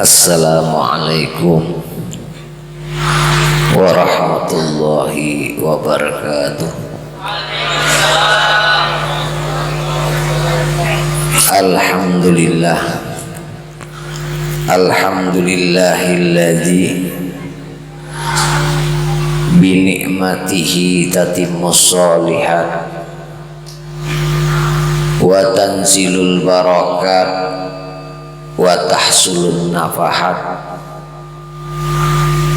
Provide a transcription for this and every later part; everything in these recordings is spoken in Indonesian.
Assalamualaikum warahmatullahi wabarakatuh. Alhamdulillah, alhamdulillahilladzi bi ni'matihi tatimmus sholihat wa tanzilul barakat wa tahsulun nafahat.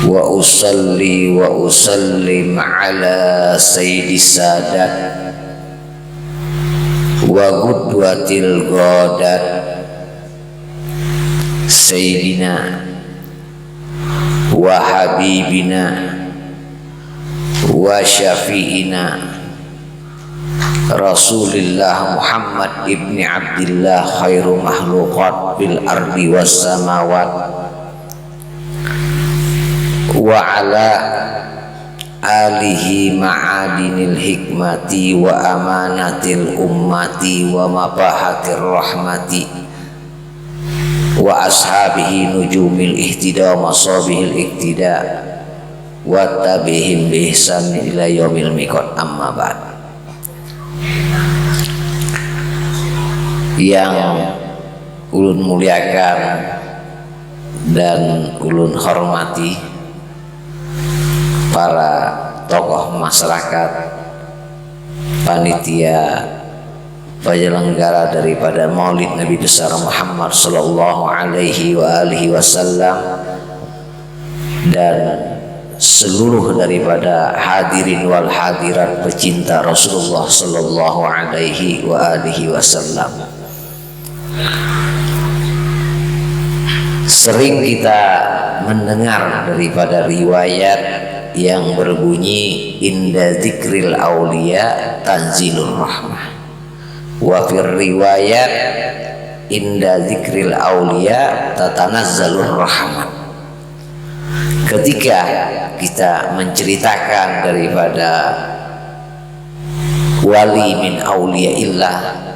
Wa usalli wa usallim ala sayyidis sadat wa qudwatil ghadat sayyidina wa habibina wa syafi'ina Rasulillah Muhammad ibni Abdillah khairu makhluqat bil ardi was samawat wa ala alihi ma'adinil hikmati wa amanatil ummati wa mabahatir rahmati wa ashabihi nujumil ihtida wa masabihil iktida wa tabihim bi ihsan ila yaumil miqat. Amma ba'd. Yang ulun muliakan dan ulun hormati para tokoh masyarakat, panitia penyelenggara daripada Maulid Nabi besar Muhammad sallallahu alaihi wasallam, dan seluruh daripada hadirin wal hadirat pecinta Rasulullah sallallahu alaihi wasallam. Sering kita mendengar daripada riwayat yang berbunyi inda zikril auliya tanzilur rahmah, wa fir riwayat inda zikril auliya tatanazzalur rahmah. Ketika kita menceritakan daripada wali min auliyaillah,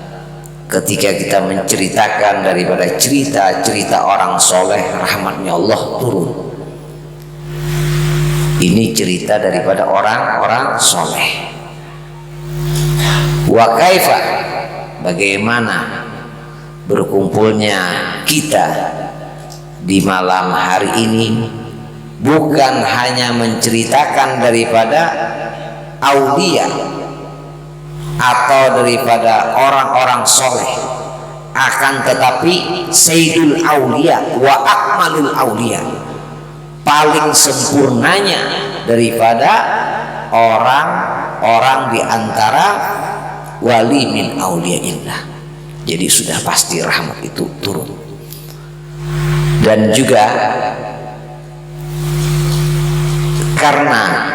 ketika kita menceritakan daripada cerita-cerita orang soleh, rahmatnya Allah turun. Ini cerita daripada orang-orang soleh. Wa kaifa, bagaimana berkumpulnya kita di malam hari ini, bukan hanya menceritakan daripada aulia atau daripada orang-orang soleh, akan tetapi sayyidul aulia wa akmalul aulia, paling sempurnanya daripada orang-orang di antara wali min auliaillah. Jadi sudah pasti rahmat itu turun. Dan juga karena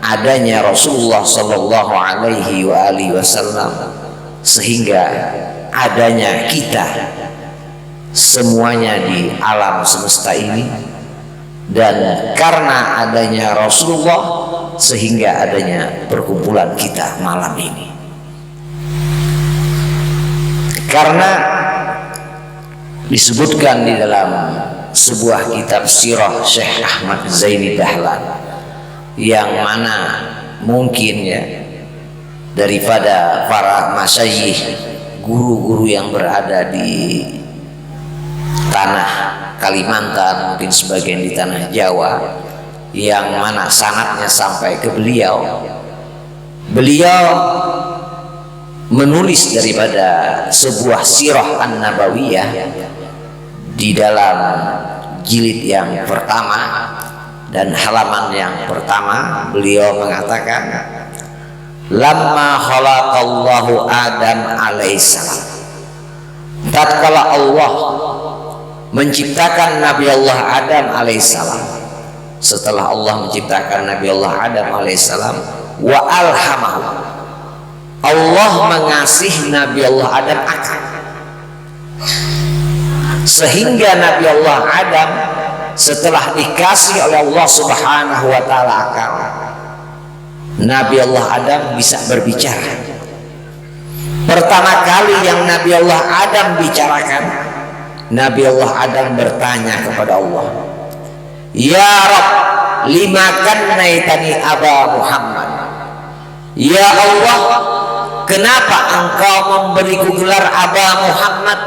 adanya Rasulullah sallallahu alaihi wasallam, sehingga adanya kita semuanya di alam semesta ini, dan karena adanya Rasulullah sehingga adanya perkumpulan kita malam ini. Karena disebutkan di dalam sebuah kitab sirah Syekh Ahmad Zaini Dahlan, yang mana mungkin ya daripada para masyayikh, guru-guru yang berada di tanah Kalimantan, mungkin sebagian di tanah Jawa, yang mana sanadnya sampai ke beliau menulis daripada sebuah sirah an-nabawiyah di dalam jilid yang pertama dan halaman yang pertama. Beliau mengatakan, lamma khalaqallahu Adam alaihissalam, tatkala Allah menciptakan Nabi Allah Adam alaihissalam, setelah Allah menciptakan Nabi Allah Adam alaihissalam, wa alhamahu, Allah mengasih Nabi Allah Adam akal, sehingga Nabi Allah Adam setelah dikasih oleh Allah Subhanahu wa taala akal, Nabi Allah Adam bisa berbicara. Pertama kali yang Nabi Allah Adam bicarakan Nabi Allah Adam bertanya kepada Allah, "Ya Rabb, lima kannaitani Aba Muhammad?" Ya Allah, kenapa engkau memberiku gelar Aba Muhammad?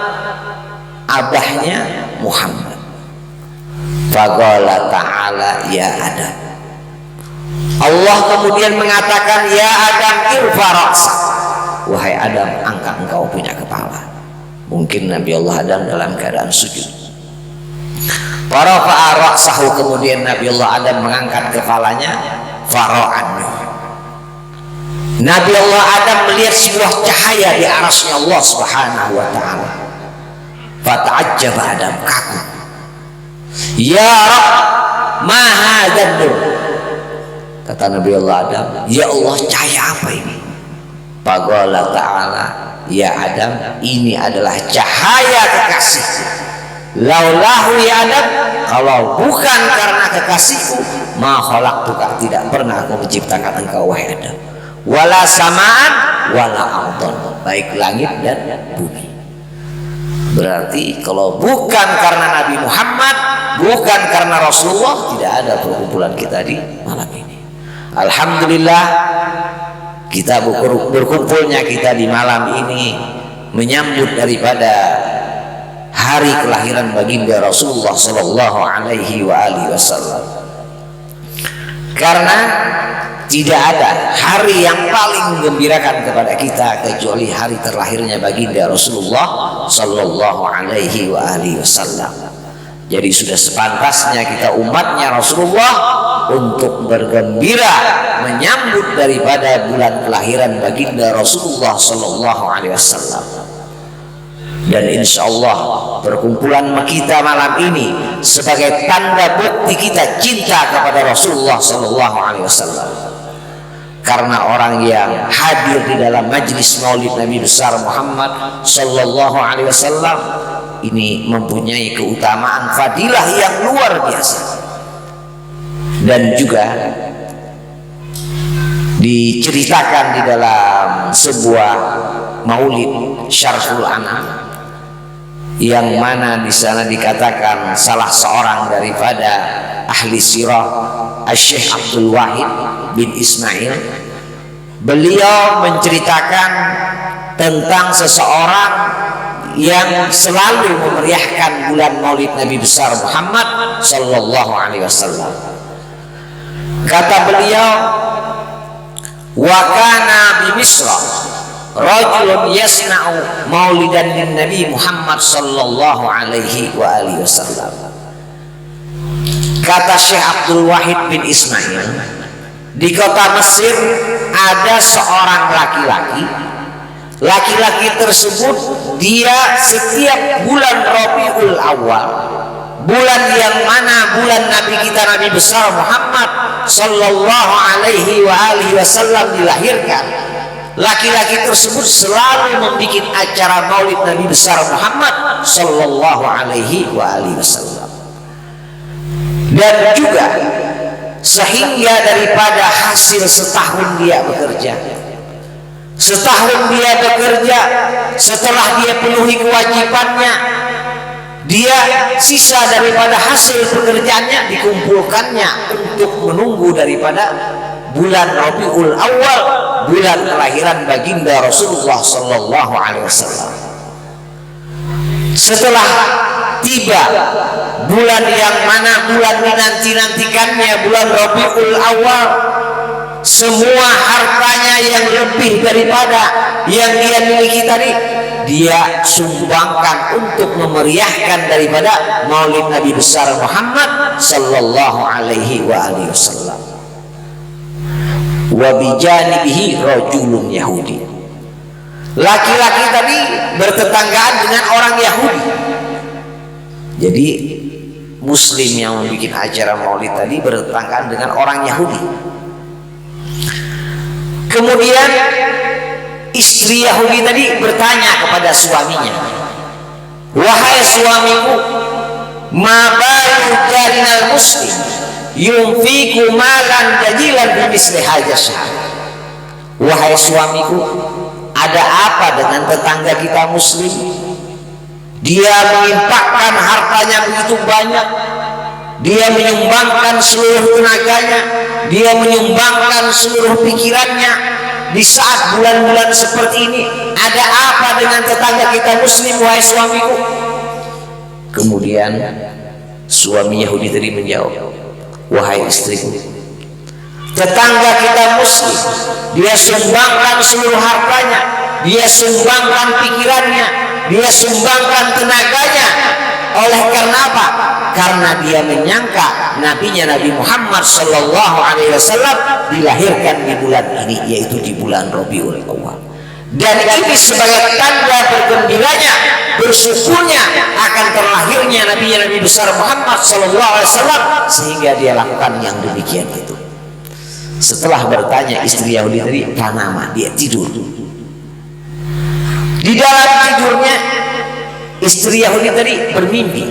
Abahnya Muhammad. Faqala ta'ala ya Adam. Allah kemudian mengatakan, ya Adam irfa ra'sak. Wahai Adam, angkat engkau punya kepala. Mungkin Nabi Allah Adam dalam keadaan sujud. Farafa'a ra'sahu, kemudian Nabi Allah Adam mengangkat kepalanya. Fara'annu. Nabi Allah Adam melihat sebuah cahaya di arasnya Allah Subhanahu wa ta'ala. Fata'ajjaba Adam, kagum. Ya Rabb, ma hadzal nur. Kata Nabi Allah Adam, ya Allah, cahaya apa ini? Faqala ta'ala ya Adam, ini adalah cahaya kekasih. Laulahu ya Adam, kalau bukan karena kekasihku, ma khalaqtuka, tidak pernah aku menciptakan engkau wahai Adam. Wala samaan wala ardon, baik langit dan bumi. Berarti kalau bukan karena Nabi Muhammad, bukan karena Rasulullah, tidak ada perkumpulan kita di malam ini. Alhamdulillah, kita berkumpulnya kita di malam ini menyambut daripada hari kelahiran baginda Rasulullah Sallallahu Alaihi Wasallam. Karena tidak ada hari yang paling menggembirakan kepada kita kecuali hari terlahirnya baginda Rasulullah Sallallahu Alaihi Wasallam. Jadi sudah sepantasnya kita umatnya Rasulullah untuk bergembira menyambut daripada bulan kelahiran baginda Rasulullah Sallallahu Alaihi Wasallam. Dan insya Allah perkumpulan kita malam ini sebagai tanda bukti kita cinta kepada Rasulullah Sallallahu Alaihi Wasallam. Karena orang yang hadir di dalam majlis Maulid Nabi besar Muhammad Sallallahu Alaihi Wasallam ini mempunyai keutamaan fadilah yang luar biasa. Dan juga diceritakan di dalam sebuah Maulid Syarhul Anam, yang mana di sana dikatakan salah seorang daripada ahli sirah Syekh Abdul Wahid bin Ismail, beliau menceritakan tentang seseorang yang selalu memeriahkan bulan Maulid Nabi besar Muhammad Sallallahu Alaihi Wasallam. Kata beliau, wa kana bi Misra rajulun yasna'u maulidan lin Nabi Muhammad Sallallahu Alaihi Wasallam. Kata Syekh Abdul Wahid bin Ismail, di kota Mesir ada seorang laki-laki. Laki-laki tersebut dia setiap bulan Rabiul Awal, bulan yang mana bulan Nabi kita Nabi besar Muhammad Sallallahu Alaihi Wasallam dilahirkan, laki-laki tersebut selalu membuat acara Maulid Nabi besar Muhammad Sallallahu Alaihi Wasallam. Dan juga sehingga daripada hasil setahun dia bekerja, setahun dia bekerja, setelah dia penuhi kewajibannya, dia sisa daripada hasil pekerjaannya dikumpulkannya untuk menunggu daripada bulan Rabiul Awal, bulan kelahiran baginda Rasulullah Sallallahu Alaihi Wasallam. Setelah tiba bulan yang mana bulan dinanti-nantikannya, bulan Rabiul Awal, semua hartanya yang lebih daripada yang dia miliki tadi dia sumbangkan untuk memeriahkan daripada Maulid Nabi besar Muhammad Sallallahu Alaihi Wasallam. Wa bijanibihi rajulun Yahudi. Laki-laki tadi bertetanggaan dengan orang Yahudi. Jadi Muslim yang membuat acara Maulid tadi bertetanggaan dengan orang Yahudi. Kemudian istri Yahudi tadi bertanya kepada suaminya, wahai suamiku, ma balu jarinal muslim yunfiku malan jajilan bimisli hajasah. Wahai suamiku, ada apa dengan tetangga kita Muslim? Dia menginfakkan hartanya begitu banyak, dia menyumbangkan seluruh tenaganya, dia menyumbangkan seluruh pikirannya. Di saat bulan-bulan seperti ini, ada apa dengan tetangga kita muslim, wahai suamiku? Kemudian suami Yahudi tadi menjawab, wahai istriku, tetangga kita muslim, dia sumbangkan seluruh hartanya, dia sumbangkan pikirannya, dia sumbangkan tenaganya. Oleh karena apa? Karena dia menyangka nabinya Nabi Muhammad Sallallahu Alaihi Wasallam dilahirkan di bulan ini, yaitu di bulan Rabiul Awal. Dan ini sebagai tanda bergembiranya, bersyukurnya akan terlahirnya nabinya Nabi besar Muhammad Sallallahu Alaihi Wasallam, sehingga dia lakukan yang demikian itu. Setelah bertanya istri Yahudi tadi, Panama, dia tidur. Di dalam tidurnya istri Yahudi tadi bermimpi.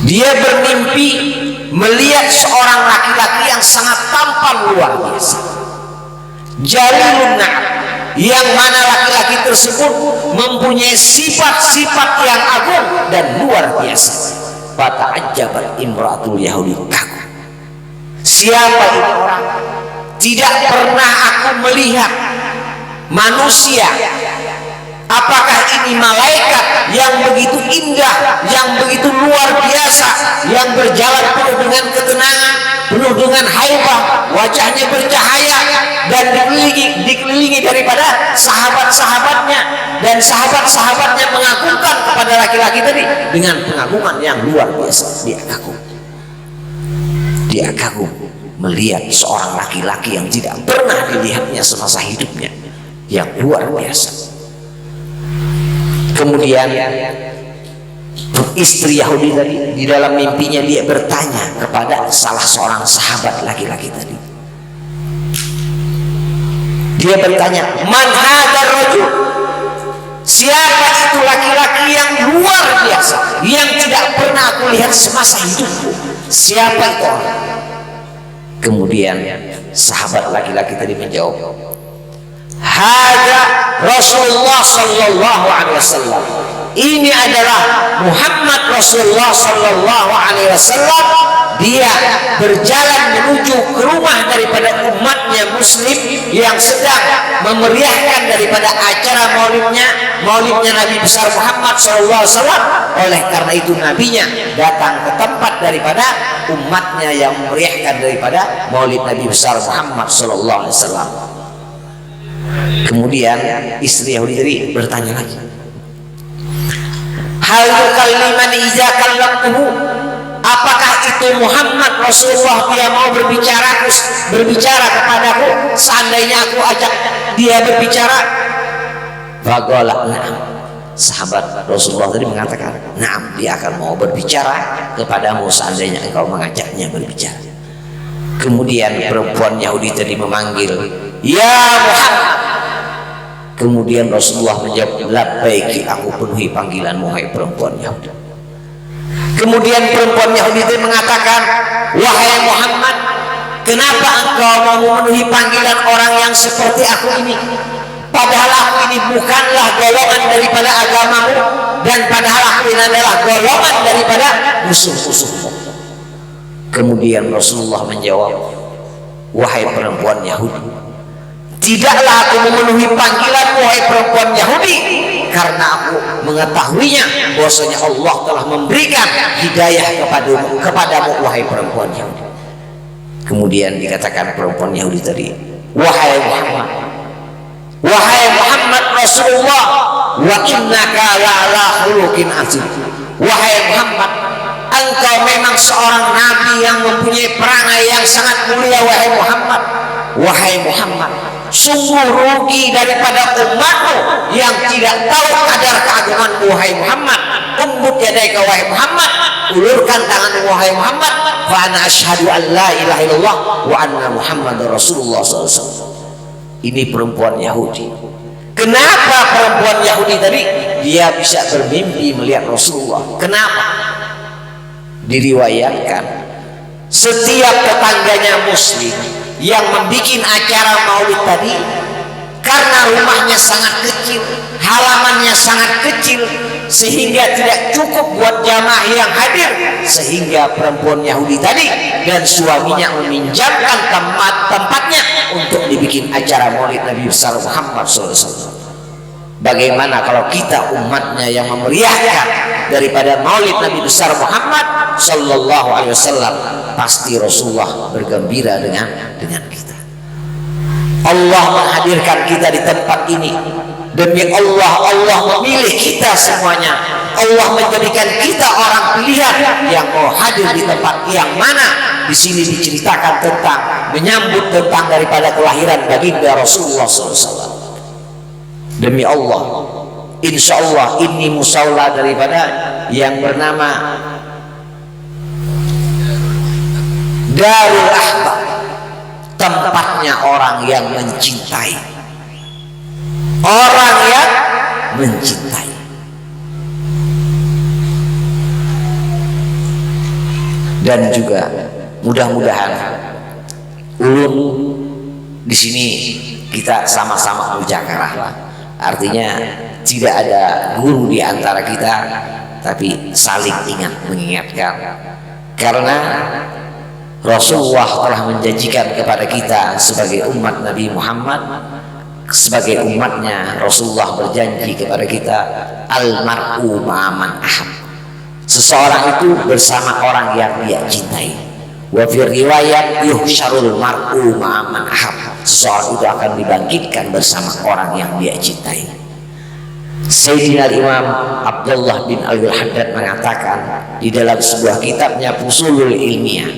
Dia bermimpi melihat seorang laki-laki yang sangat tampan luar biasa, jalilun na'am, yang mana laki-laki tersebut mempunyai sifat-sifat yang agung dan luar biasa. Fata'ajjabat imra'atul Yahudi, kagum, siapa ini orang? Tidak pernah aku melihat manusia. Apakah ini malaikat yang begitu indah, yang begitu luar biasa, yang berjalan penuh dengan ketenangan, penuh dengan haibah, wajahnya bercahaya, dan dikelilingi daripada sahabat-sahabatnya, dan sahabat-sahabatnya mengagungkan kepada laki-laki tadi dengan pengagungan yang luar biasa. Dia kagum melihat seorang laki-laki yang tidak pernah dilihatnya semasa hidupnya, yang luar biasa. Kemudian istri Yahudi tadi di dalam mimpinya dia bertanya kepada salah seorang sahabat laki-laki tadi. Dia bertanya, man hadzal rajul? Siapa itu laki-laki yang luar biasa, yang tidak pernah aku lihat semasa hidupku? Siapa itu? Kemudian sahabat laki-laki tadi menjawab, hada Rasulullah Sallallahu Alaihi Wasallam. Ini adalah Muhammad Rasulullah Sallallahu Alaihi Wasallam. Dia berjalan menuju ke rumah daripada umatnya muslim yang sedang memeriahkan daripada acara maulidnya Nabi besar Muhammad Sallallahu Alaihi Wasallam. Oleh karena itu nabinya datang ke tempat daripada umatnya yang memeriahkan daripada maulid Nabi besar Muhammad Sallallahu Alaihi Wasallam. Kemudian istri Yahudi tadi bertanya lagi, hal yukalliman iza kallamtuhu? Apakah itu Muhammad Rasulullah, dia mau berbicara kepadaku seandainya aku ajak dia berbicara? Faqala na'am. Sahabat Rasulullah tadi mengatakan, na'am, dia akan mau berbicara kepadamu seandainya engkau mengajaknya berbicara. Kemudian perempuan Yahudi tadi memanggil, ya Muhammad. Kemudian Rasulullah menjawab, labbaiki, aku penuhi panggilanmu hai perempuan Yahudi. Kemudian perempuan Yahudi itu mengatakan, wahai Muhammad, kenapa engkau mau memenuhi panggilan orang yang seperti aku ini? Padahal aku ini bukanlah golongan daripada agamamu, dan padahal aku ini adalah golongan daripada musuh-musuhmu. Kemudian Rasulullah menjawab, wahai perempuan Yahudi, tidaklah aku memenuhi panggilanmu wahai perempuan Yahudi, karena aku mengetahuinya bahwasanya Allah telah memberikan hidayah kepadamu wahai perempuan Yahudi. Kemudian dikatakan perempuan Yahudi tadi, wahai Muhammad Rasulullah, wa innaka la'ala khuluqin azim. Wahai Muhammad, engkau memang seorang nabi yang mempunyai perangai yang sangat mulia. Wahai Muhammad, sungguh rugi daripada umatmu yang tidak tahu kadar keagunganmu wahai Muhammad. Umbut yadaika wahai Muhammad, ulurkan tanganmu wahai Muhammad, fa ana asyhadu an la ilaha illallah wa anna Muhammadar Rasulullah SAW. Ini perempuan Yahudi. Kenapa perempuan Yahudi tadi dia bisa bermimpi melihat Rasulullah? Kenapa? Diriwayatkan setiap tetangganya muslim yang membuat acara maulid tadi, karena rumahnya sangat kecil, halamannya sangat kecil, sehingga tidak cukup buat jamaah yang hadir, sehingga perempuan Yahudi tadi dan suaminya meminjamkan tempatnya untuk dibikin acara maulid Nabi besar Muhammad SAW. Bagaimana kalau kita umatnya yang memeriahkan daripada maulid Nabi besar Muhammad Sallallahu Alaihi Wasallam? Pasti Rasulullah bergembira dengan kita. Allah menghadirkan kita di tempat ini. Demi Allah, Allah memilih kita semuanya. Allah menjadikan kita orang pilihan yang mau hadir di tempat yang mana di sini diceritakan tentang menyambut tentang daripada kelahiran baginda Rasulullah SAW. Demi Allah, insya Allah ini musaula daripada yang bernama Darul Ahbab, tempatnya orang yang mencintai, orang yang mencintai. Dan juga mudah-mudahan ulun di sini kita sama-sama mujakarah. Artinya tidak ada guru di antara kita, tapi saling mengingatkan. Karena Rasulullah telah menjanjikan kepada kita sebagai umat Nabi Muhammad, sebagai umatnya Rasulullah berjanji kepada kita, al-mar'u ma'aman ahab. Seseorang itu bersama orang yang dia cintai. Wa fi riwayat yuhsyarul mar'u ma'aman ahab. Seseorang itu akan dibangkitkan bersama orang yang dia cintai. Sayyidina Imam Abdullah bin Al-Haddad mengatakan di dalam sebuah kitabnya Fusulul Ilmiah,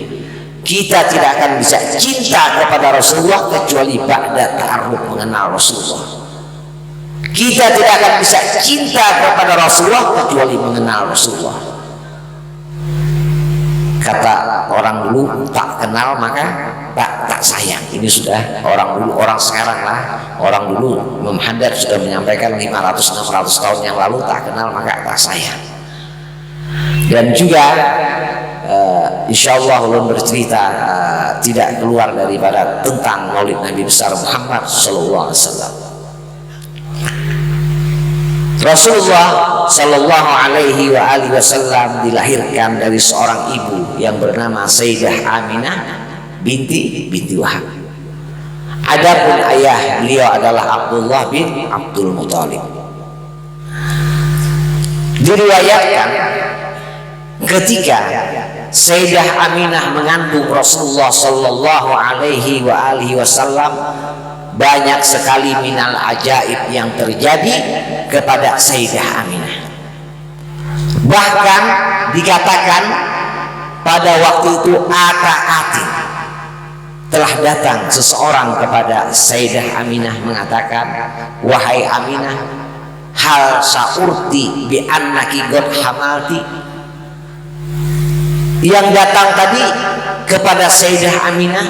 kita tidak akan bisa cinta kepada Rasulullah kecuali ba'da ta'aruf, mengenal Rasulullah. Kita tidak akan bisa cinta kepada Rasulullah kecuali mengenal Rasulullah. Kata orang dulu, tak kenal maka tak sayang. Ini sudah orang dulu, orang sekarang lah. Orang dulu Imam Haddad sudah menyampaikan 500-600 tahun yang lalu, tak kenal maka tak sayang. Dan juga insya Allah ulun bercerita tidak keluar daripada tentang maulid Nabi besar Muhammad Sallallahu Alaihi Wasallam. Rasulullah Sallallahu Alaihi Wasallam dilahirkan dari seorang ibu yang bernama Sayyidah Aminah binti Wahab. Adapun ayah beliau adalah Abdullah bin Abdul Muthalib. Diriwayatkan ketika Sayyidah Aminah mengandung Rasulullah Sallallahu Alaihi Wasallam, banyak sekali minal ajaib yang terjadi kepada Sayyidah Aminah. Bahkan dikatakan pada waktu itu ata-atin telah datang seseorang kepada Sayyidah Aminah mengatakan, wahai Aminah, hal sa'urti bi annaki qad hamalti. Yang datang tadi kepada Sayyidah Aminah,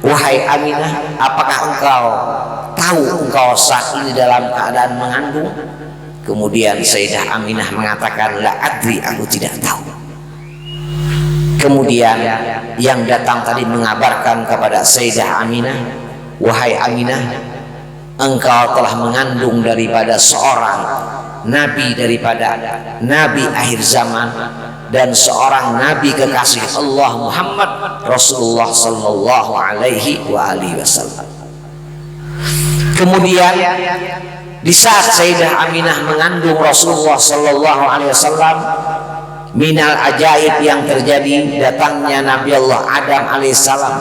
wahai Aminah, apakah engkau tahu engkau saat ini dalam keadaan mengandung? Kemudian Sayyidah Aminah mengatakan, la adri, aku tidak tahu. Kemudian yang datang tadi mengabarkan kepada Sayyidah Aminah, wahai Aminah, engkau telah mengandung daripada seorang nabi, daripada nabi akhir zaman, dan seorang nabi kekasih Allah Muhammad Rasulullah Sallallahu Alaihi Wasallam. Kemudian di saat Sayyidah Aminah mengandung Rasulullah Sallallahu Alaihi Wasallam, minal ajaib yang terjadi, datangnya Nabi Allah Adam alaihissalam,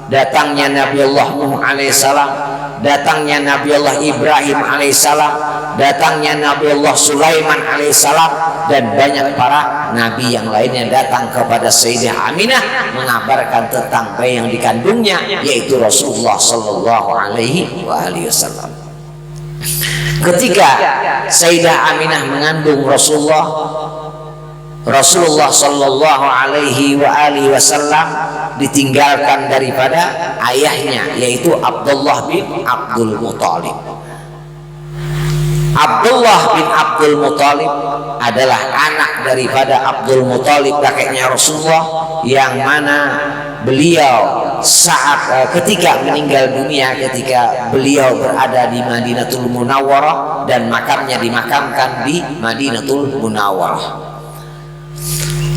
datangnya Nabi Allah Nuh alaihissalam, datangnya Nabi Allah Ibrahim alaihissalam, datangnya Nabi Allah Sulaiman alaihissalam, dan banyak para nabi yang lainnya datang kepada Sayyidah Aminah mengabarkan tentang bayi yang dikandungnya, yaitu Rasulullah Sallallahu Alaihi Wasallam. Ketika Sayyidah Aminah mengandung Rasulullah Sallallahu Alaihi Wasallam ditinggalkan daripada ayahnya, yaitu Abdullah bin Abdul Muthalib. Abdullah bin Abdul Muthalib adalah anak daripada Abdul Muthalib, kakeknya Rasulullah, yang mana beliau saat ketika meninggal dunia, ketika beliau berada di Madinatul Munawwarah dan makamnya dimakamkan di Madinatul Munawwarah.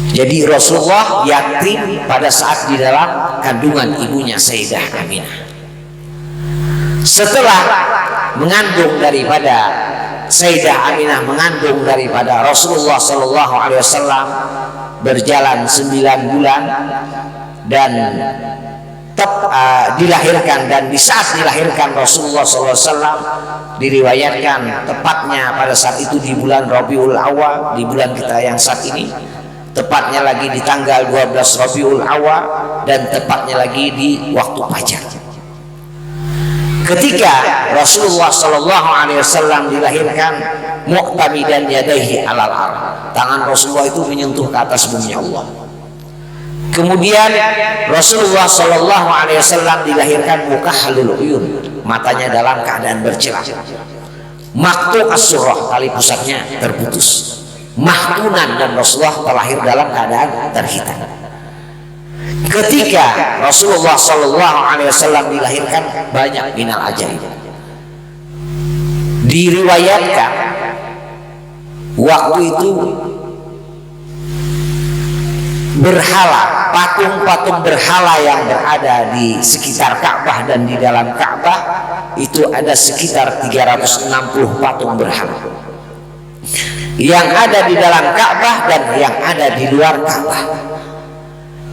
Jadi Rasulullah yatim pada saat di dalam kandungan ibunya Sayyidah Aminah. Setelah mengandung daripada Sayyidah Aminah, mengandung daripada Rasulullah Sallallahu Alaihi Wasallam, berjalan 9 bulan dan dilahirkan. Dan di saat dilahirkan Rasulullah Sallallahu Alaihi Wasallam, diriwayatkan tepatnya pada saat itu di bulan Rabiul Awal, di bulan kita yang saat ini, tepatnya lagi di tanggal 12 Rabiul Awal, dan tepatnya lagi di waktu fajar. Ketika Rasulullah Sallallahu Alaihi Wasallam dilahirkan, muqtamidan yadaihi alal ardh, tangan Rasulullah itu menyentuh ke atas bumi Allah. Kemudian Rasulullah Sallallahu Alaihi Wasallam dilahirkan mukahhalul uyun, matanya dalam keadaan bercerah. Maktu as-surah, tali pusatnya terputus. Mahtunan, dan Rasulullah terlahir dalam keadaan terhitan. Ketika Rasulullah Sallallahu Alaihi Wasallam dilahirkan, banyak minal ajaib. Diriwayatkan waktu itu berhala, patung-patung berhala yang berada di sekitar Ka'bah dan di dalam Ka'bah itu ada sekitar 360 patung berhala yang ada di dalam Ka'bah dan yang ada di luar Ka'bah.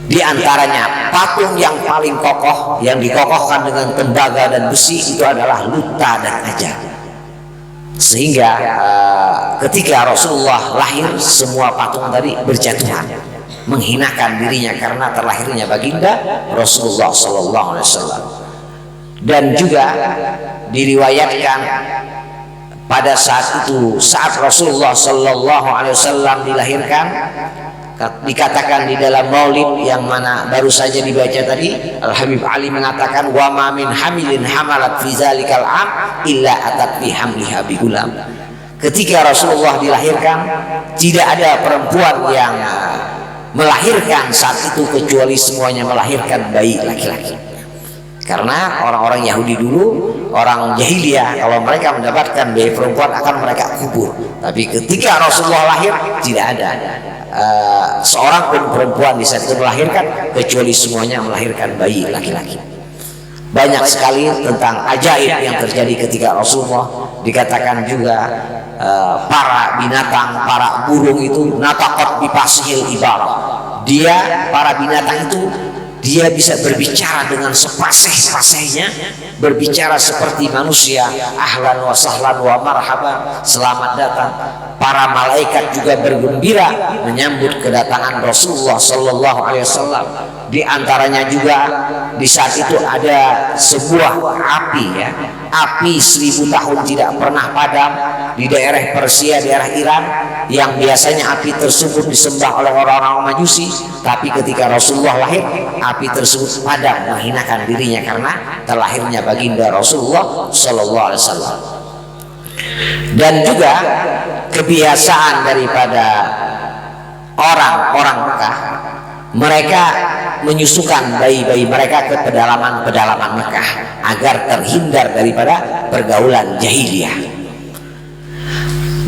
Di antaranya patung yang paling kokoh, yang dikokohkan dengan tembaga dan besi, itu adalah Luta dan Ajah. Sehingga ketika Rasulullah lahir, semua patung tadi berjatuhan, menghinakan dirinya karena terlahirnya baginda Rasulullah Sallallahu Alaihi Wasallam. Dan juga diriwayatkan pada saat itu, saat Rasulullah Sallallahu Alaihi Wasallam dilahirkan, dikatakan di dalam maulid yang mana baru saja dibaca tadi, Al Habib Ali mengatakan, wa ma min hamilin hamalat fi zalikal am illa atat bi hamliha bi gulam. Ketika Rasulullah dilahirkan, tidak ada perempuan yang melahirkan saat itu kecuali semuanya melahirkan bayi laki-laki. Karena orang-orang Yahudi dulu, orang jahiliyah, kalau mereka mendapatkan bayi perempuan akan mereka kubur. Tapi ketika Rasulullah lahir, tidak ada seorang pun perempuan di saat itu melahirkan, kecuali semuanya melahirkan bayi laki-laki. Banyak sekali tentang ajaib yang terjadi ketika Rasulullah. Dikatakan juga para binatang, para burung itu nataqat bipasihil ibarah. Dia, para binatang itu, dia bisa berbicara dengan sepasih-pasihnya, berbicara seperti manusia, ahlan wa sahlan wa marhaban, selamat datang. Para malaikat juga bergembira menyambut kedatangan Rasulullah Sallallahu Alaihi Wasallam. Di antaranya juga di saat itu ada sebuah api, ya, api 1000 tahun tidak pernah padam di daerah Persia, daerah Iran, yang biasanya api tersebut disembah oleh orang-orang Majusi. Tapi ketika Rasulullah lahir, api tersebut padam, menghinakan dirinya karena terlahirnya baginda Rasulullah Sallallahu Alaihi Wasallam. Dan juga kebiasaan daripada orang-orang Mekah, mereka menyusukan bayi-bayi mereka ke pedalaman-pedalaman Mekah agar terhindar daripada pergaulan jahiliyah.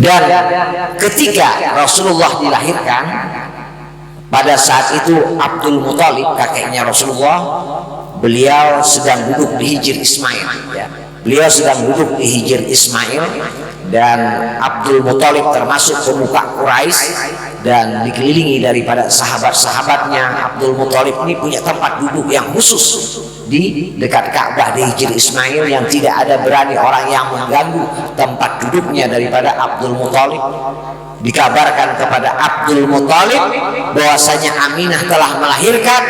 Dan ketika Rasulullah dilahirkan, pada saat itu Abdul Muthalib, kakeknya Rasulullah, beliau sedang duduk di Hijr Ismail, ya. Beliau sedang duduk di Hijr Ismail, dan Abdul Muthalib termasuk pemuka Quraisy dan dikelilingi daripada sahabat-sahabatnya. Abdul Muthalib ini punya tempat duduk yang khusus di dekat Ka'bah di Hijr Ismail, yang tidak ada berani orang yang mengganggu tempat duduknya daripada Abdul Muthalib. Dikabarkan kepada Abdul Muthalib bahwasanya Aminah telah melahirkan.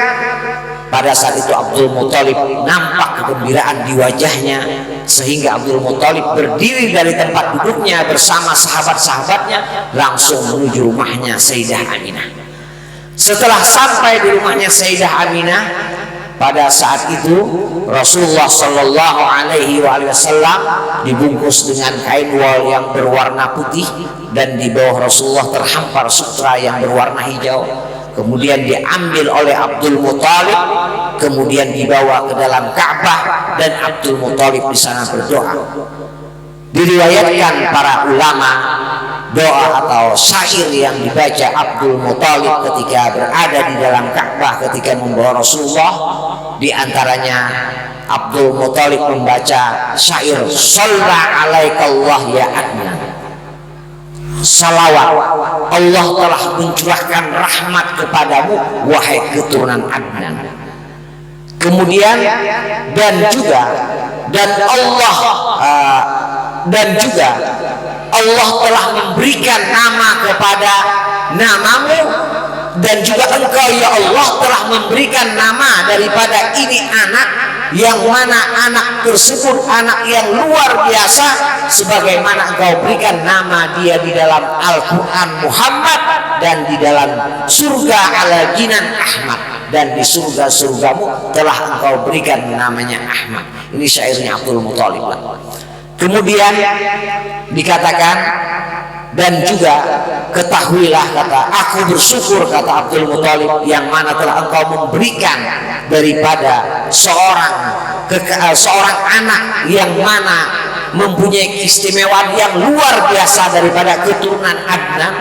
Pada saat itu Abdul Muthalib nampak kegembiraan di wajahnya, sehingga Abdul Muthalib berdiri dari tempat duduknya bersama sahabat-sahabatnya langsung menuju rumahnya Sayyidah Aminah. Setelah sampai di rumahnya Sayyidah Aminah, pada saat itu Rasulullah Sallallahu Alaihi Wasallam dibungkus dengan kain wol yang berwarna putih, dan di bawah Rasulullah terhampar sutra yang berwarna hijau. Kemudian diambil oleh Abdul Muthalib kemudian dibawa ke dalam Ka'bah dan Abdul Muthalib di sana berdoa. Diriwayatkan para ulama doa atau syair yang dibaca Abdul Muthalib ketika berada di dalam Ka'bah ketika membawa Rasulullah, di antaranya Abdul Muthalib membaca syair Shalla alaikallah ya Adnan, salawat Allah telah mencurahkan rahmat kepadamu wahai keturunan Adnan. Kemudian dan juga Allah telah memberikan nama kepada namamu, dan juga engkau ya Allah telah memberikan nama daripada ini anak, yang mana anak tersebut anak yang luar biasa, sebagaimana engkau berikan nama dia di dalam Al-Quran Muhammad, dan di dalam surga Al-Jinan Ahmad, dan di surga-surgamu telah engkau berikan namanya Ahmad. Ini syairnya Abdul Muthalib. Kemudian dikatakan, dan juga ketahuilah, kata aku bersyukur, kata Abdul Muthalib, yang mana telah engkau memberikan daripada seorang anak yang mana mempunyai keistimewaan yang luar biasa daripada keturunan Adnan,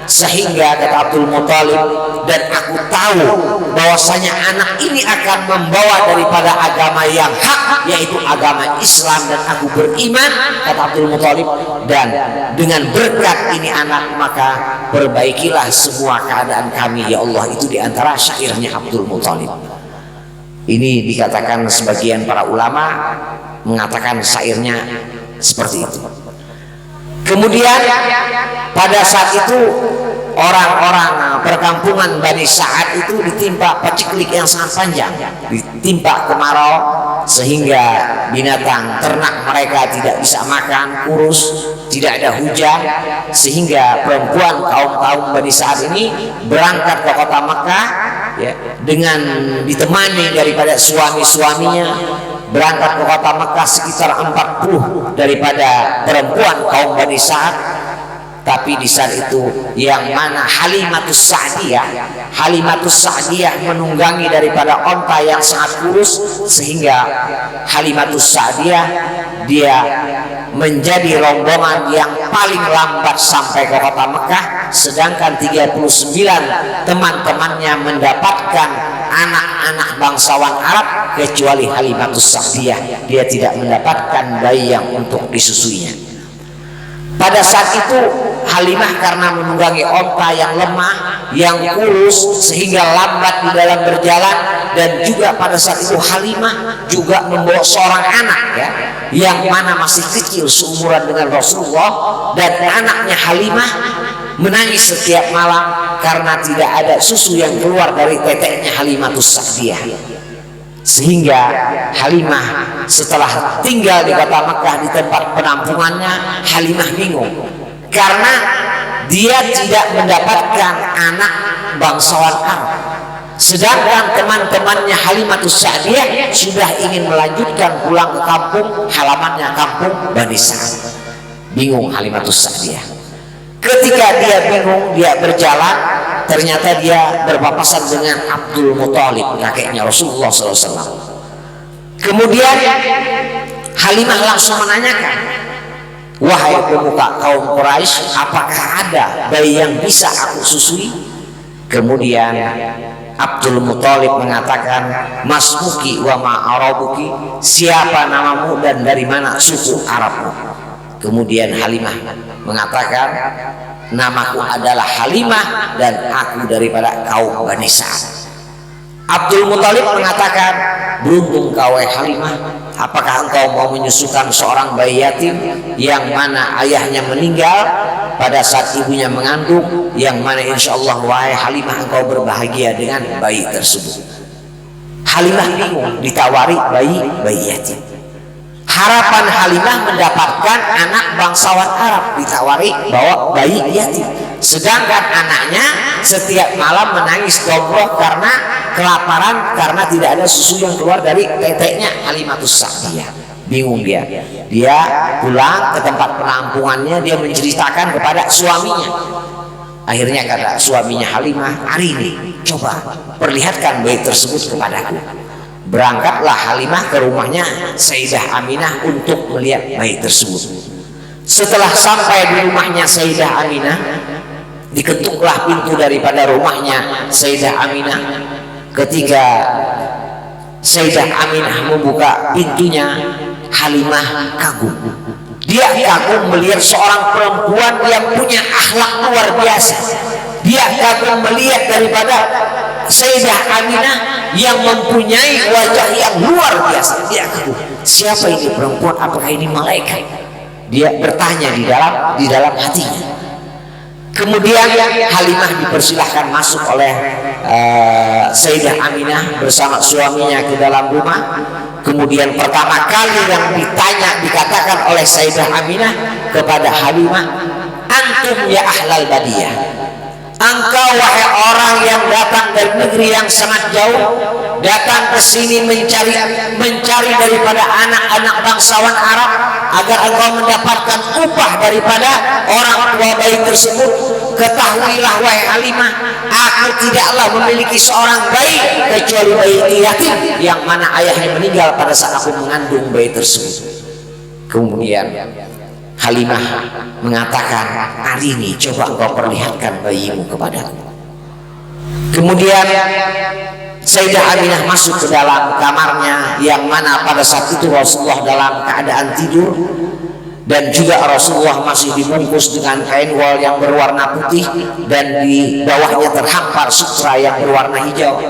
sehingga kata Abdul Muthalib, dan aku tahu bahwasanya anak ini akan membawa daripada agama yang hak, yaitu agama Islam, dan aku beriman, kata Abdul Muthalib, dan dengan berkat ini anak maka perbaikilah semua keadaan kami ya Allah. Itu diantara syairnya Abdul Muthalib. Ini dikatakan sebagian para ulama mengatakan syairnya seperti itu. Kemudian pada saat itu orang-orang perkampungan Bani Sa'ad itu ditimpa paceklik yang sangat panjang, ditimpa kemarau, sehingga binatang ternak mereka tidak bisa makan, kurus, tidak ada hujan, sehingga perempuan kaum Bani Sa'ad ini berangkat ke kota Mekah ya, dengan ditemani daripada suami-suaminya, berangkat ke kota Mekah sekitar 40 daripada perempuan kaum Bani Sa'ad. Tapi di saat itu yang mana Halimatus Sa'diyah menunggangi daripada onta yang sangat kurus, sehingga Halimatus Sa'diyah dia menjadi rombongan yang paling lambat sampai ke kota Mekah, sedangkan 39 teman-temannya mendapatkan anak-anak bangsawan Arab, kecuali Halimatus Sa'diyah, dia tidak mendapatkan bayi yang untuk disusuinya. Pada saat itu Halimah karena menunggangi onta yang lemah, yang kurus, sehingga lambat di dalam berjalan, dan juga pada saat itu Halimah juga membawa seorang anak ya, yang mana masih kecil seumuran dengan Rasulullah, dan anaknya Halimah menangis setiap malam karena tidak ada susu yang keluar dari teteknya Halimatus Sa'diyah. Sehingga Halimah setelah tinggal di kota Mekah di tempat penampungannya, Halimah bingung karena dia tidak mendapatkan anak bangsawan Arab, sedangkan teman-temannya Halimatus Sa'diyah sudah ingin melanjutkan pulang ke kampung halamannya, kampung Bani Sa'ad. Bingung Halimatus Sa'diyah. Ketika dia bingung, dia berjalan, ternyata dia berpapasan dengan Abdul Muthalib, kakeknya Rasulullah SAW. Kemudian Halimah langsung menanyakan, wahai pemuka kaum Quraisy, apakah ada bayi yang bisa aku susui? Kemudian Abdul Muthalib mengatakan, masmuki wa ma'arabuki, siapa namamu dan dari mana suku Arabmu? Kemudian Halimah mengatakan, namaku adalah Halimah dan aku daripada kaum Bani Sa'ad. Abdul Muthalib mengatakan, beruntung kau Halimah, apakah engkau mau menyusukan seorang bayi yatim yang mana ayahnya meninggal pada saat ibunya mengandung, yang mana insya Allah wahai Halimah engkau berbahagia dengan bayi tersebut. Halimah bingung ditawari bayi yatim. Harapan Halimah mendapatkan anak bangsawan Arab, ditawari bawa bayi yatim, sedangkan anaknya setiap malam menangis gombrong karena kelaparan, karena tidak ada susu yang keluar dari teteknya Halimatus Sa'diyah. Bingung dia pulang ke tempat penampungannya, dia menceritakan kepada suaminya. Akhirnya kata suaminya Halimah, hari ini coba perlihatkan bayi tersebut kepadaku. Berangkatlah Halimah ke rumahnya Sayyidah Aminah untuk melihat bayi tersebut. Setelah sampai di rumahnya Sayyidah Aminah, diketuklah pintu daripada rumahnya Sayyidah Aminah. Ketika Sayyidah Aminah membuka pintunya, Halimah kagum. Dia kagum melihat seorang perempuan yang punya akhlak luar biasa. Dia kagum melihat daripada Sayyidah Aminah yang mempunyai wajah yang luar biasa. Dia kagum, siapa ini perempuan? Apakah ini malaikat? Dia bertanya di dalam hatinya. Kemudian Halimah dipersilahkan masuk oleh Sayyidah Aminah bersama suaminya ke dalam rumah. Kemudian pertama kali yang dikatakan oleh Sayyidah Aminah kepada Halimah, antum ya ahlal badiyah, engkau wahai orang yang datang dari negeri yang sangat jauh, datang ke sini mencari daripada anak-anak bangsawan Arab agar engkau mendapatkan upah daripada orang tua bayi tersebut. Ketahuilah wahai Halimah, aku tidaklah memiliki seorang bayi kecuali bayi yatim yang mana ayahnya meninggal pada saat aku mengandung bayi tersebut. Kemudian Halimah mengatakan, hari ini coba engkau perlihatkan bayimu kepadaku. Kemudian Sayyidah Aminah masuk ke dalam kamarnya, yang mana pada saat itu Rasulullah dalam keadaan tidur, dan juga Rasulullah masih dibungkus dengan kain wol yang berwarna putih dan di bawahnya terhampar sutra yang berwarna hijau.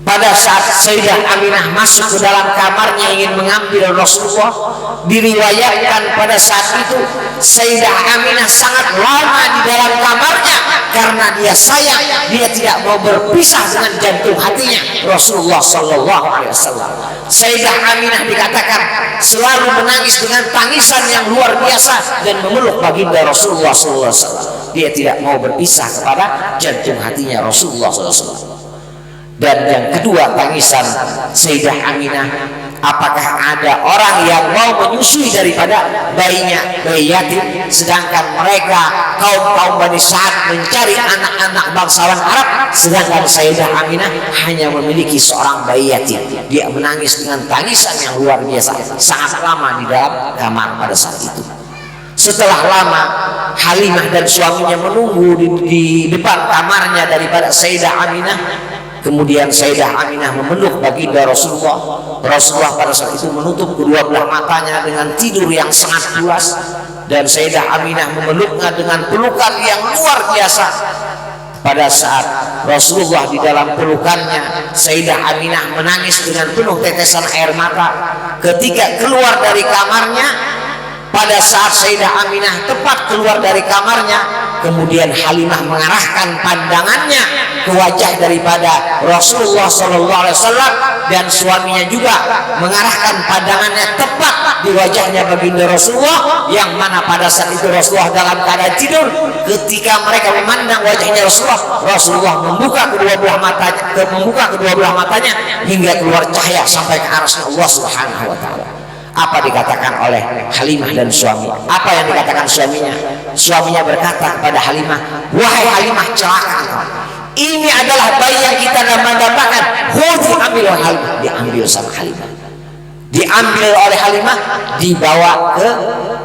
Pada saat Sayyidah Aminah masuk ke dalam kamarnya ingin mengambil Rasulullah, diriwayatkan pada saat itu Sayyidah Aminah sangat lama di dalam kamarnya karena dia sayang, dia tidak mau berpisah dengan jantung hatinya Rasulullah Sallallahu Alaihi Wasallam. Sayyidah Aminah dikatakan selalu menangis dengan tangisan yang luar biasa dan memeluk baginda Rasulullah Sallallahu Alaihi Wasallam. Dia tidak mau berpisah kepada jantung hatinya Rasulullah Sallallahu Alaihi Wasallam. Dan yang kedua, tangisan Sayyidah Aminah, apakah ada orang yang mau menyusui daripada bayinya, bayi yatim, sedangkan mereka kaum Bani Sa'ad mencari anak-anak bangsawan Arab, sedangkan Sayyidah Aminah hanya memiliki seorang bayi yatim. Dia menangis dengan tangisan yang luar biasa, sangat lama di dalam kamar pada saat itu. Setelah lama Halimah dan suaminya menunggu di depan kamarnya daripada Sayyidah Aminah. Kemudian Sayyidah Aminah memeluk baginda Rasulullah. Rasulullah pada saat itu menutup kedua belah matanya dengan tidur yang sangat pulas, dan Sayyidah Aminah memeluknya dengan pelukan yang luar biasa. Pada saat Rasulullah di dalam pelukannya, Sayyidah Aminah menangis dengan penuh tetesan air mata. Ketika keluar dari kamarnya, pada saat Sayyidah Aminah tepat keluar dari kamarnya, kemudian Halimah mengarahkan pandangannya ke wajah daripada Rasulullah Sallallahu Alaihi Wasallam, dan suaminya juga mengarahkan pandangannya tepat di wajahnya baginda Rasulullah, yang mana pada saat itu Rasulullah dalam keadaan tidur. Ketika mereka memandang wajahnya Rasulullah membuka kedua belah matanya hingga keluar cahaya sampai ke arasnya Allah Subhanahu Wa Taala. Apa dikatakan oleh Halimah dan suami? Apa yang dikatakan suaminya? Suaminya berkata kepada Halimah, wahai Halimah, celaka engkau. Ini adalah bayi yang kita dambakan. Khudhi, ambil oleh Halimah. Diambil sama Halimah. Diambil oleh Halimah, dibawa ke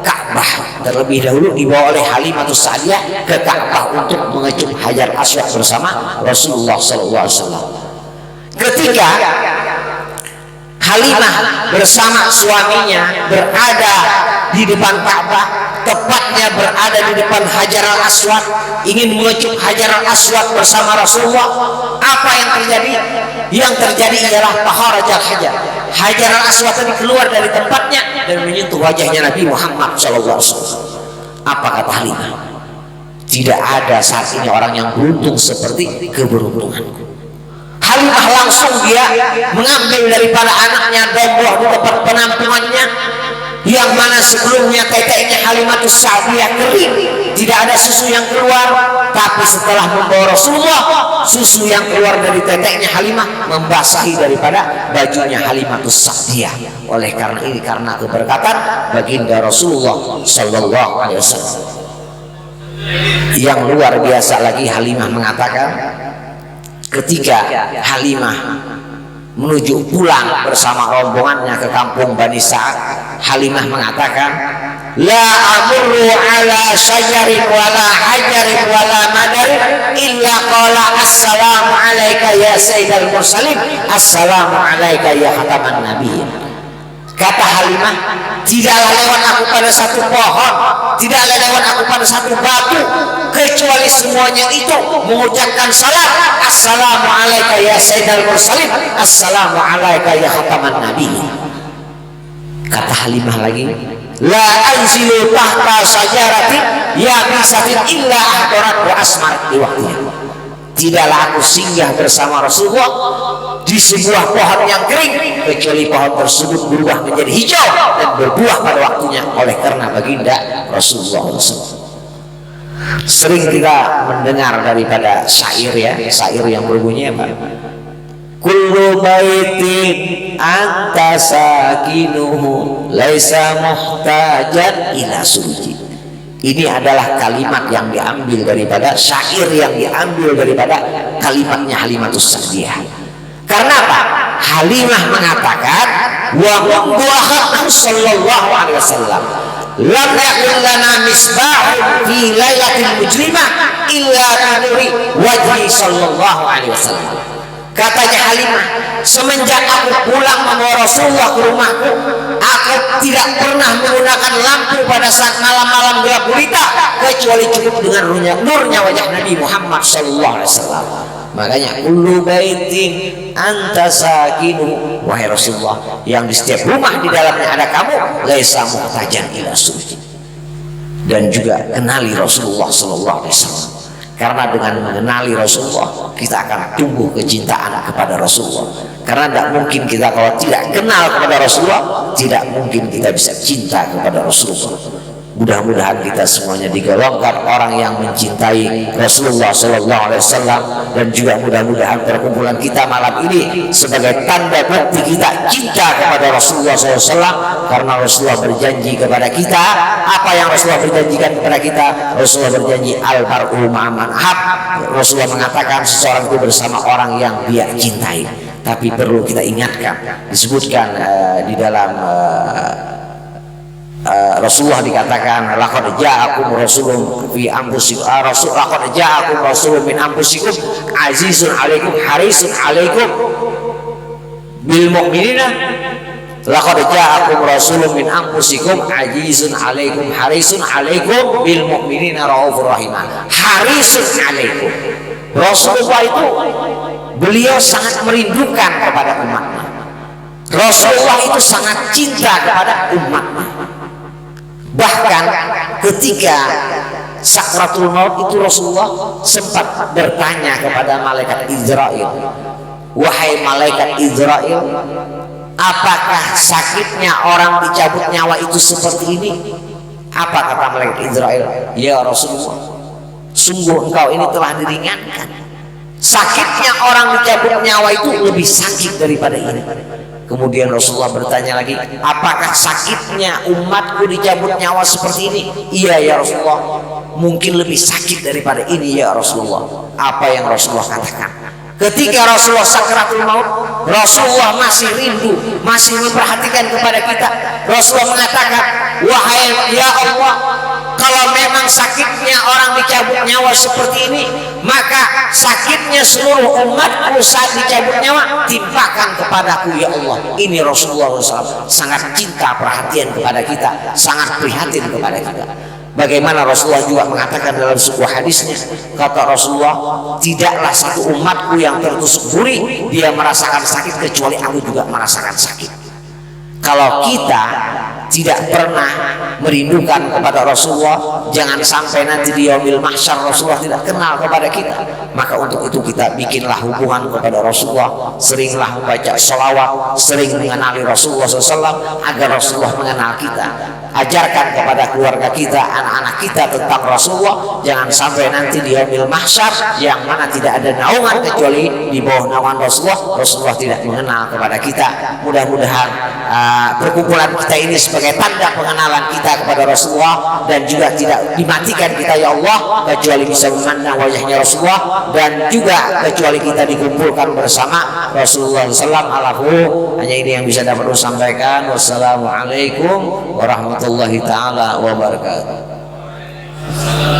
Ka'bah. Terlebih dahulu dibawa oleh Halimah Sa'diyah ke Ka'bah untuk mengecup Hajar Aswad bersama Rasulullah Sallallahu Alaihi Wasallam. Ketika Halimah bersama suaminya berada di depan Ka'bah, tepatnya berada di depan Hajar Aswad, ingin mengecup Hajar Aswad bersama Rasulullah. Apa yang terjadi? Yang terjadi ialah paharajal hajar. Hajar Aswad tadi keluar dari tempatnya dan menyentuh wajahnya Nabi Muhammad SAW. Apa kata Halimah? Tidak ada saat ini orang yang beruntung seperti keberuntunganku. Halimah langsung dia mengambil daripada anaknya domboh di tempat penampungannya, yang mana sebelumnya teteknya Halimah Sa'diyah kering, tidak ada susu yang keluar. Tapi setelah membawa Rasulullah, susu yang keluar dari teteknya Halimah membasahi daripada bajunya Halimah Sa'diyah. Oleh karena ini, karena keberkatan baginda Rasulullah Sallallahu Alaihi Wasallam. Yang luar biasa lagi, Halimah mengatakan, ketika Halimah menuju pulang bersama rombongannya ke kampung Bani Sa'ad, Halimah mengatakan, la amurru ala syajarin wala hajarin wala madarin illa qala assalamu alaika ya sayyidal mursalin, assalamu alaika ya khataman nabiyyin. Kata Halimah, tidaklah lewat aku pada satu pohon, tidaklah lewat aku pada satu batu, kecuali semuanya itu mengucapkan salam, assalamu alaika ya sayyidal mursalin, assalamu alaika ya khataman nabiyyin. Kata Halimah lagi, la anzilu tahta syajaratin ya bisatin illa ahdarat wa asmarat di waktunya. Tidaklah aku singgah bersama Rasulullah di sebuah pohon yang kering kecuali pohon tersebut berubah menjadi hijau dan berbuah pada waktunya, oleh karena baginda Rasulullah SAW. Sering kita mendengar daripada syair, ya, syair yang berbunyi apa? Kullu baitin anta sakinuhu laisa muhtajan ila suji. Ini adalah kalimat yang diambil daripada syair, yang diambil daripada kalimatnya Halimatus Sa'diyah. Karena apa? Halimah mengatakan, wa Muhammad sallallahu alaihi wasallam lam yakun lana misbahun fi lailatil mujrimah illa nuri wajhi sallallahu alaihi wasallam. Katanya Halimah, semenjak aku pulang membawa Rasulullah ke rumahku, aku tidak pernah menggunakan lampu pada saat malam-malam gelap gulita kecuali cukup dengan nurnya wajah Nabi Muhammad sallallahu alaihi wasallam. Makanya kullu baitin anta sakinu, wahai Rasulullah, yang di setiap rumah di dalamnya ada kamu, laisa muhtajan ila suci. Dan juga kenali Rasulullah sallallahu alaihi wasallam. Karena dengan mengenali Rasulullah kita akan tumbuh kecintaan kepada Rasulullah. Karena tidak mungkin kita kalau tidak kenal kepada Rasulullah, tidak mungkin kita bisa cinta kepada Rasulullah. Mudah-mudahan kita semuanya digolongkan orang yang mencintai Rasulullah Sallallahu Alaihi Wasallam, dan juga mudah-mudahan perkumpulan kita malam ini sebagai tanda bukti kita cinta kepada Rasulullah SAW, karena Rasulullah berjanji kepada kita apa yang Rasulullah berjanjikan kepada kita. Rasulullah berjanji al-mar'u ma'aman ahab. Rasulullah mengatakan seseorang itu bersama orang yang dia cintai. Tapi perlu kita ingatkan, disebutkan di dalam Rasulullah dikatakan laqad ja'akum rasulun fi anfusikum laqad ja'akum rasulun min anfusikum azizun 'alaikum harisun 'alaikum bil mu'minina laqad ja'akum rasulun min anfusikum azizun 'alaikum harisun 'alaikum bil mu'minina raufur rahim. Harisun 'alaikum, Rasulullah itu beliau sangat merindukan kepada umatnya. Rasulullah itu sangat cinta kepada umatnya. Bahkan ketika sakratul maut itu Rasulullah sempat bertanya kepada malaikat Israil, wahai malaikat Israil, apakah sakitnya orang dicabut nyawa itu seperti ini? Apa kata malaikat Israil? Ya Rasulullah, sungguh engkau ini telah diringankan. Sakitnya orang dicabut nyawa itu lebih sakit daripada ini. Kemudian Rasulullah bertanya lagi, apakah sakitnya umatku dicabut nyawa seperti ini? Iya ya Rasulullah, mungkin lebih sakit daripada ini ya Rasulullah. Apa yang Rasulullah katakan? Ketika Rasulullah sakratul maut, Rasulullah masih rindu, masih memperhatikan kepada kita. Rasulullah mengatakan, wahai ya Allah, kalau memang sakitnya orang dicabut nyawa seperti ini, maka sakitnya seluruh umatku saat dicabut nyawa timpakan kepadaku ya Allah. Ini Rasulullah SAW sangat cinta perhatian kepada kita, sangat prihatin kepada kita. Bagaimana Rasulullah juga mengatakan dalam sebuah hadisnya, kata Rasulullah, tidaklah satu umatku yang tertusuk duri dia merasakan sakit kecuali aku juga merasakan sakit. Kalau kita tidak pernah merindukan kepada Rasulullah, jangan sampai nanti di yaumil mahsyar Rasulullah tidak kenal kepada kita. Maka untuk itu kita bikinlah hubungan kepada Rasulullah, seringlah membaca sholawat, sering mengenali Rasulullah SAW agar Rasulullah mengenal kita, ajarkan kepada keluarga kita, anak-anak kita tentang Rasulullah. Jangan sampai nanti di yaumil mahsyar yang mana tidak ada naungan kecuali di bawah naungan Rasulullah, Rasulullah tidak mengenal kepada kita. Mudah-mudahan perkumpulan kita ini sebagai tanda pengenalan kita kepada Rasulullah, dan juga tidak dimatikan kita ya Allah kecuali bisa memandang wajahnya Rasulullah, dan juga kecuali kita dikumpulkan bersama Rasulullah SAW. Hanya ini yang bisa dapat sampaikan. Wassalamualaikum warahmatullahi taala wabarakatuh.